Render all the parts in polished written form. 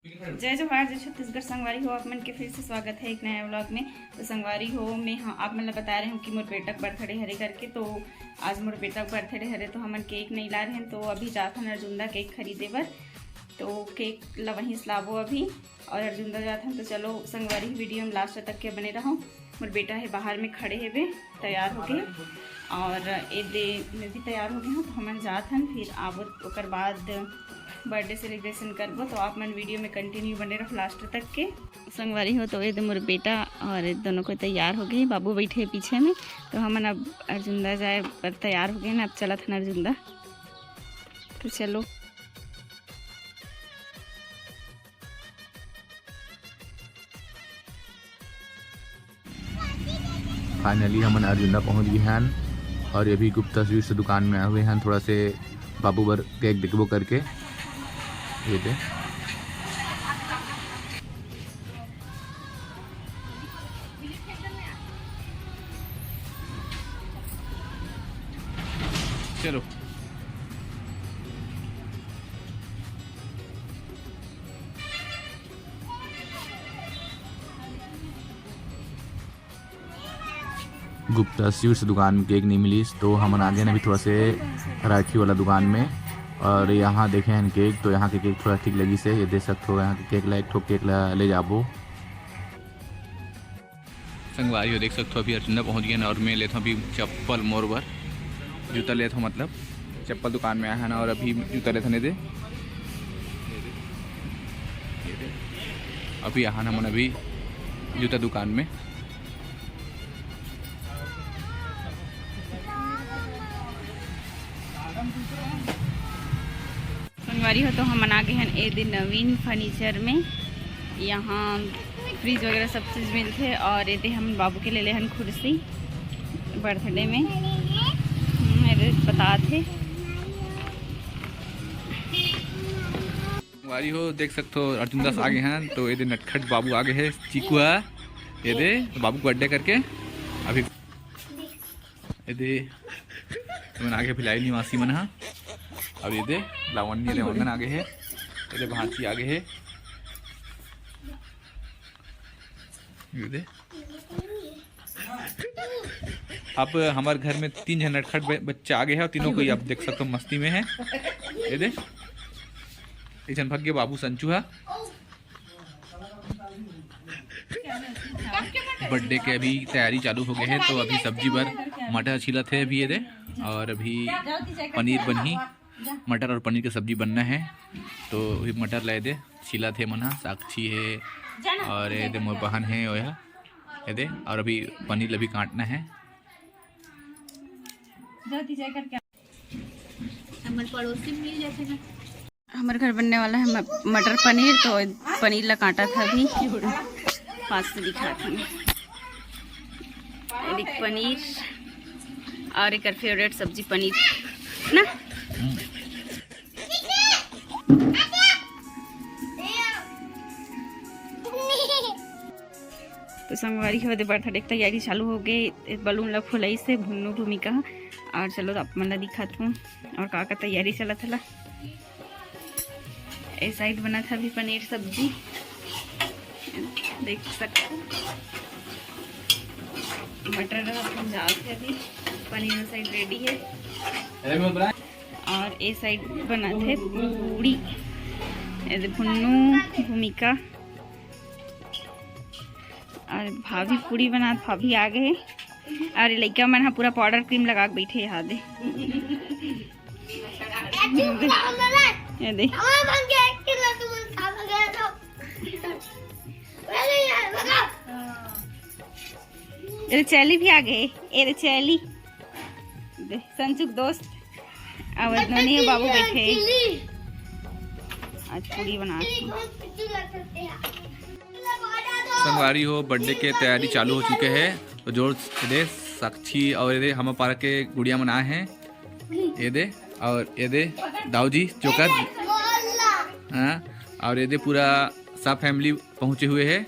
जय जवाहर जय छत्तीसगढ़। संगवारी हो आप मन के फिर से स्वागत है एक नया व्लॉग में। तो संगवारी हो मैं आप मन बता रहे हूँ कि मोर बेटा का बर्थडे हरे करके। तो आज मोर बेटा का बर्थडे हरे तो हमन केक नहीं ला रहे हैं। तो अभी जाथन अर्जुंदा केक खरीदे बर। तो केक ला वहीं लाबो अभी और अर्जुंदा जाथन। तो चलो संगवारी वीडियो में लास्ट तक के बने रहो। मोर बेटा है बाहर में खड़े है बे तैयार हो गए और ए दे में भी तैयार हो गए हूँ। तो हमन जाथन फिर आबो ओकर बाद बर्थडे सेलिब्रेशन करबो। तो आप मन वीडियो में कंटिन्यू बने रहो लास्ट तक के। संगवारी हो तो ये मोर बेटा और दोनों को तैयार हो गए, बाबू बैठे पीछे में। तो हमन अब अर्जुंदा जाए पर तैयार हो गए ना। अब चलत हन अर्जुंदा। तो चलो फाइनली हमन अर्जुंदा पहुंच गए हैं और ये भी गुप्ता स्वीट्स दुकान में आए हुए हैं। थोड़ा से बाबू बर केक दिखबो करके ये दे। चलो गुप्ता स्वीट्स दुकान में केक नहीं मिली तो हमन आ गए ना अभी थोड़ा से राखी वाला दुकान में। और यहाँ देखे हैं केक तो यहाँ के केक थोड़ा ठीक लगी से। ये देख सकते हो यहाँ के केक ला एक ठो केक ला ले जाबो। संगवारी हो देख सकते हो अभी अर्जुंदा पहुँच गए ना। और मैं लेता हूँ अभी चप्पल मोर बर जूता लेता हूँ, मतलब चप्पल दुकान में आया है ना। और अभी जूता लेता नहीं दे अभी यहाँ ना मन अभी जूता दुकान में। संगवारी हो तो हम आ गए हैं ए दिन नवीन फर्नीचर में। यहाँ फ्रिज वगैरह सब चीज़ मिलते हैं। और ये हम बाबू के ले ले हन कुर्सी बर्थडे में मेरे बता थे। संगवारी हो देख सकते हो अर्जुंदा से आगे हैं। तो ये नटखट बाबू आगे है चीकुआ ये दे तो बाबू को बर्थडे करके अभी ये दे तो मैंने आगे फिलहाल निवासी मन है। अब ये दे लावण्य लेवंगन आगे है, ये दे भांसी आगे है, ये दे। अब हमारे घर में 3 जन नटखट बच्चे आगे हैं और तीनों को आप देख सकते हो मस्ती में है। ये दे एक जन भाग्य बाबू संचू है। बर्थडे के अभी तैयारी चालू हो गए है। तो अभी सब्जी पर मटर छिला थे अभी ये दे। और अभी पनीर बनी, मटर और पनीर की सब्जी बनना है। तो अभी मटर लाए दे छिला थे मना साक्षी है और ये दे मोर बहन है ये दे। और अभी पनीर अभी काटना है। हमारे घर बनने वाला है मटर पनीर। तो पनीर ला काटा था अभी पास से दिखा था एक पनीर और एक फेवरेट सब्जी पनीर ना। तो संगवारी हो बर्थडे की तैयारी चालू हो गई। बलून ला फुलाई से भुन्नू भूमिका। और चलो तो आप मन ला दिखात हूँ और का तैयारी चला था। ए साइड बना था अभी पनीर सब्जी देख सकते हो। मटर जाल थे अभी पनीर साइड रेडी है। और ए साइड बना थे पूड़ी भुन्नू भूमिका। और भाभी पूड़ी बना भाभी आ गए। और लड़का मन हा पूरा पाउडर क्रीम लगा के बैठे यहाँ दे। ये दे ये चैली भी आ गए। ये चैली संचुक दोस्त अवधनी है बाबू बैठे आज पूड़ी बना। संगवारी हो बर्थडे के तैयारी चालू हो चुके हैं। तो जोर दे साक्षी और ये दे हम पारा के गुड़िया मनाए हैं ये दे। और ये दे दाऊ जी चौकर हाँ। और ये दे पूरा सब फैमिली पहुंचे हुए है।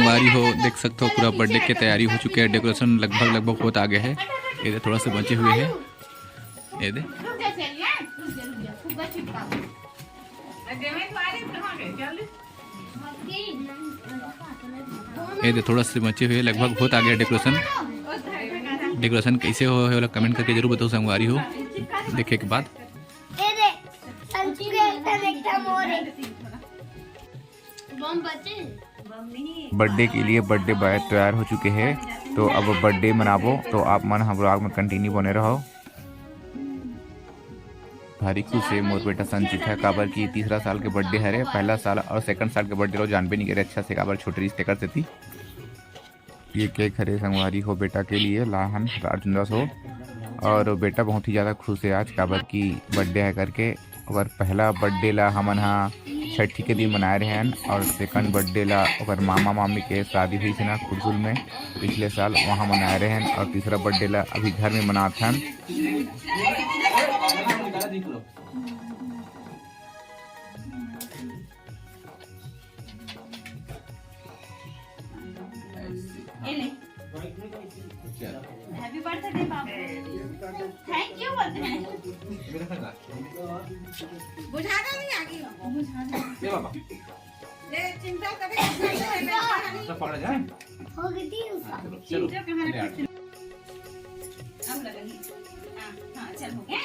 संगवारी हो देख सकते हो पूरा बर्थडे की तैयारी हो चुकी है। डेकोरेशन लगभग बहुत आगे है। ये दे थोड़ा सा बचे हुए हैं। ये दे थोड़ा से बचे हुए, लगभग बहुत आगे है डेकोरेशन। डेकोरेशन कैसे हो वाला कमेंट करके जरूर बताओ संगवारी हो देखे के बाद। बर्थडे के लिए बर्थडे बॉय तैयार हो चुके हैं, तो अब बर्थडे मनाबो। तो आप मन हम ब्लॉग में कंटिन्यू बने रहो। भारी खुश से मोर बेटा संचित है काबर की तीसरा साल के बर्थडे है रे। पहला साल और सेकंड साल के बर्थडे लोग जानबे नहीं करे अच्छा से काबर छोटी स्टेकर से थी। ये केक हरे संगवारी हो बेटा के लिए लाहन राजनदास हो, और बेटा बहुत ही ज़्यादा खुश है आज काबर की बर्थडे है करके। और पहला बर्थडे ला हमन हा छठी के दिन मनाए रहे हैं, और सेकंड बर्थडे ला और मामा मामी के शादी हुई थी ना खुरसुल में पिछले साल, वहाँ मनाए रहे हैं। और तीसरा बर्थडे ला अभी घर में मनाते हैं। Happy birthday Babu, thank you बोलते हैं। बुझाना नहीं आगे बुझाना ले बाबा ले चिंता करे सब पकड़ जाए हो गई चिंता कहां रखी अब लगेगी। हां चल हो गया।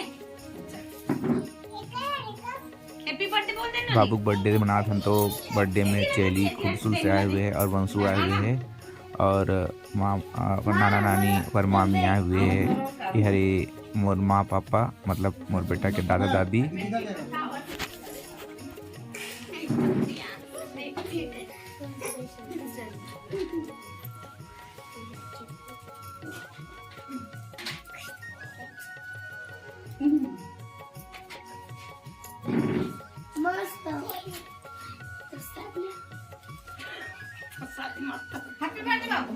हैप्पी बर्थडे बोल देना। बाबू बर्थडे मनाते हैं तो बर्थडे में चेली खूबसूरत से आए हुए हैं और वंशु आए हुए हैं, और नाना नानी और मामी आए हुए हैं। ये हरे मोर माँ पापा मतलब मोर बेटा के दादा दादी। हैप्पी बर्थडे बाबू।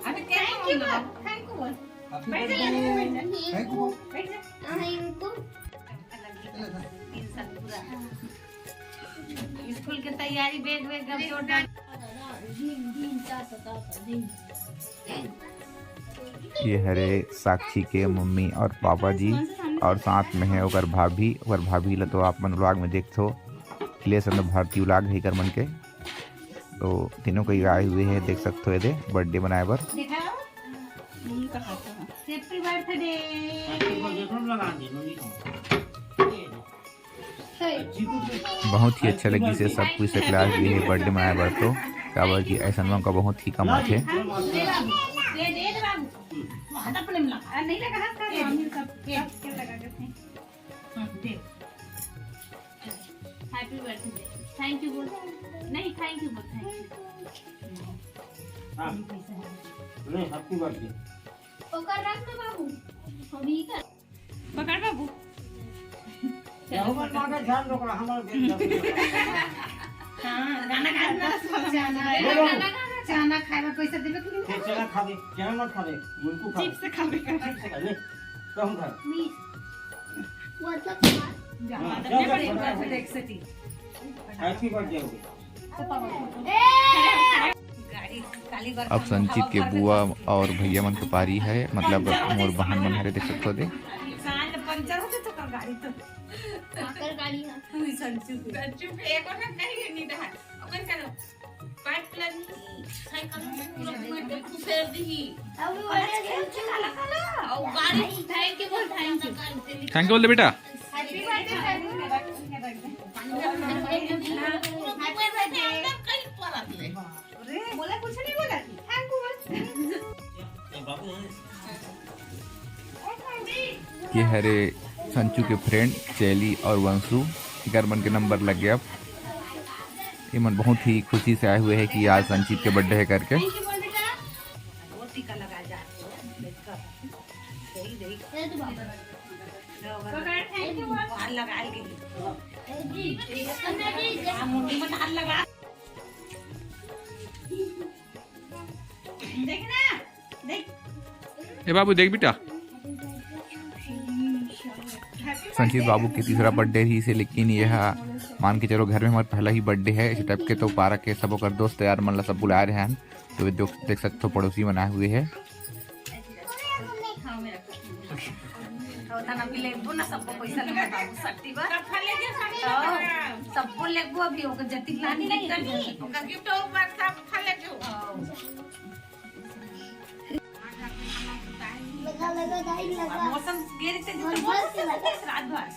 अभी थैंक यू बोल बैठ जा थैंक यू बैठ जा स्कूल की तैयारी बैग अब छोटा। ये हरे साक्षी के मम्मी और पापा जी, और साथ में है ओकर भाभी। ओकर भाभी ला तो आप मन व्लॉग में देखते हो ले सब भारतीय व्लॉग है कर मन के। तो तीनों कई आए हुए हैं देख सकते हो। ये बर्थडे मनाए बर हैप्पी बर्थडे। बहुत ही अच्छा लगी से सब कुछ से क्लास भी है बर्थडे मनाए बर। तो काबर की ऐसा का बहुत ही कम आते। हैप्पी बर्थडे थैंक यू बोल नहीं थैंक यू बोल थैंक यू नहीं हैप्पी बर्थडे पकड़ रख ना बाबू अभी कर पकड़ बाबू हमर मां का ध्यान रखो हमर हां गाना गाना चाना खाए में पैसा देबे कि नहीं चला खाबे क्या मत खाबे मुनको खाबे चिप्स से खाबे ले कम खा मतलब हैप्पी बर्थडे हो अब संचित के बुआ और भैया मन के पारी है, मतलब मोर बहन मन हरे देख सकते हो। दे पंचर होते तो कर गाड़ी तो कर गाड़ी है तू संचित संचित एक और नहीं नहीं रहा अपन करो पाइप प्लान साइकिल में देखो फेर दी अब वाले काला काला और गाड़ी थैंक यू बोल दे बेटा। हैप्पी बर्थडे बोला कुछ नहीं बोला थैंक यू ये हरे संचू के फ्रेंड चैली और वंशु घर मन के नंबर लग गया। ये मन बहुत ही खुशी से आए हुए हैं कि आज संचित के बर्थडे है करके। ए बाबू देख बेटा, संचित बाबू के तीसरा बर्थडे ही से, लेकिन यह मान के चलो घर में हमारा पहला ही बर्थडे है इस टाइप के, तो पारा के सब कर दोस्त यार मन ला सब बुलाए रहे हैं, तो देख सकते हो पड़ोसी बनाए हुए है। सबको लेगो अभी ओकर जति लानी नहीं करनी ओकर गिफ्ट और बात सब खा लेगो लगा मौसम गिर से रात भर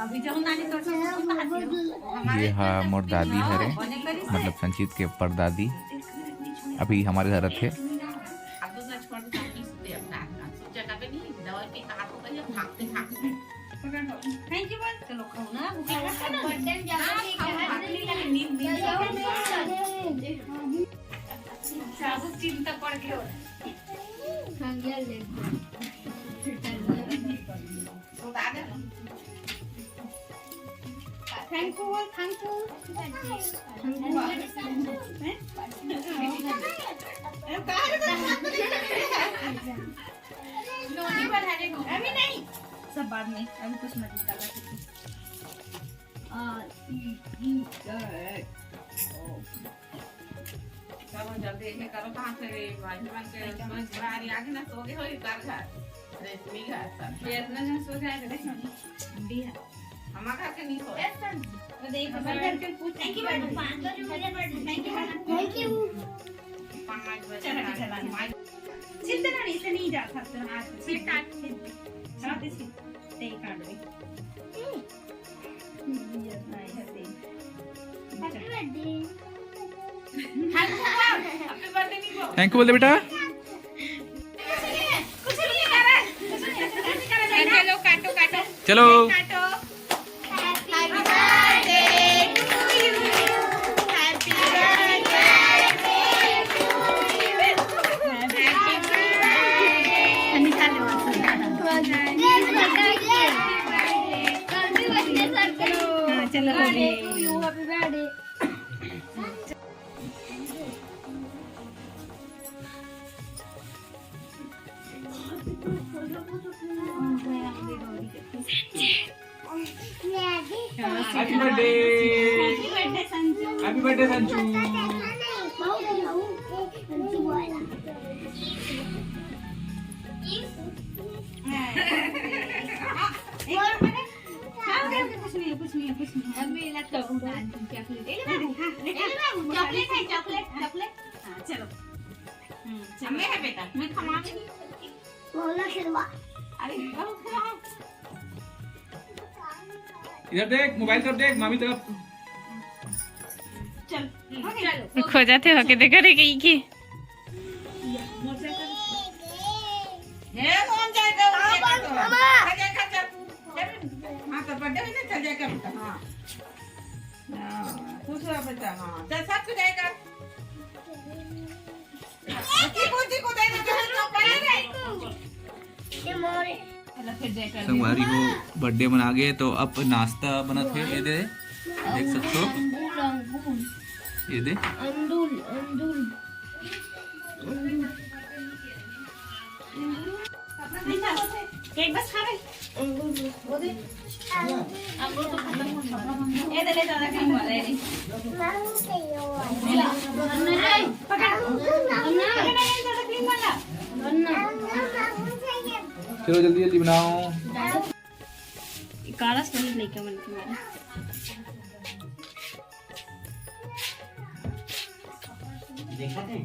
अभी जब नानी तो ये है मोर दादी हरे, मतलब संचित के परदादी अभी हमारे घर थे। थैंक यू चलो खाओ ना चिंता पड़ गयो थैंक यू अभी नहीं सब बाद में, अभी कुछ मत निकाला करो जल्दी करो कहाँ से आगे ना सो गए हो रेशमी घर ये इतना जन सो जाए देखो दी है हमारा के नहीं सो तो देख घर के पूछ थैंक यू थैंक यू चिंता नहीं से नहीं जा सकते हाथ से काट साथ से ते काट दे हैप्पी बर्थडे निको थैंक यू बोल दे बेटा। चलो काटो काटो चलो काटो। चलो happy birthday. Happy birthday happy birthday Sanju. कुछ नहीं अभी लगता चॉकलेट चलो मैं है बेटा मैं खमा बोला खिलवा अरे इधर देख मोबाइल तरफ देख मामी तरफ। चल खो जाते हो के देखा रे की ये कौन जाएगा हां तो बर्थडे में चल जाएगा बेटा हां खुश रहो बेटा हां चल सब कुछ जाएगा को देना तो पड़ेगा ये मोरे संगवारी हो बर्थडे मना गए, तो अब नाश्ता बना थे ये दे देख सकते हो ये दे केक बस खा रहे वो दे अंगूर तो खत्म हो गया ये दे ले ज्यादा क्रीम वाला है पकड़ ज्यादा क्रीम वाला चलो जल्दी जल्दी बनाओ। काला स्टोन लेके मन तुम्हारा देखा थे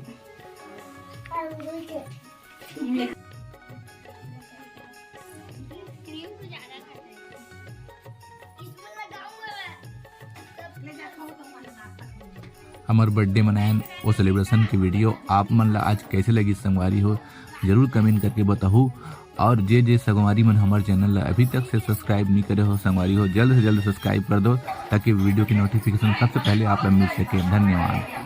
हमार बर्थडे मनाएं वो सेलिब्रेशन की वीडियो आप मन ला आज कैसे लगी संगवारी हो जरूर कमेंट करके बताओ। और जे संगवारी मन हमारे चैनल ला अभी तक से सब्सक्राइब नहीं करे हो संगवारी हो जल्द से जल्द सब्सक्राइब कर दो ताकि वीडियो की नोटिफिकेशन सबसे पहले आप मिल सके। धन्यवाद।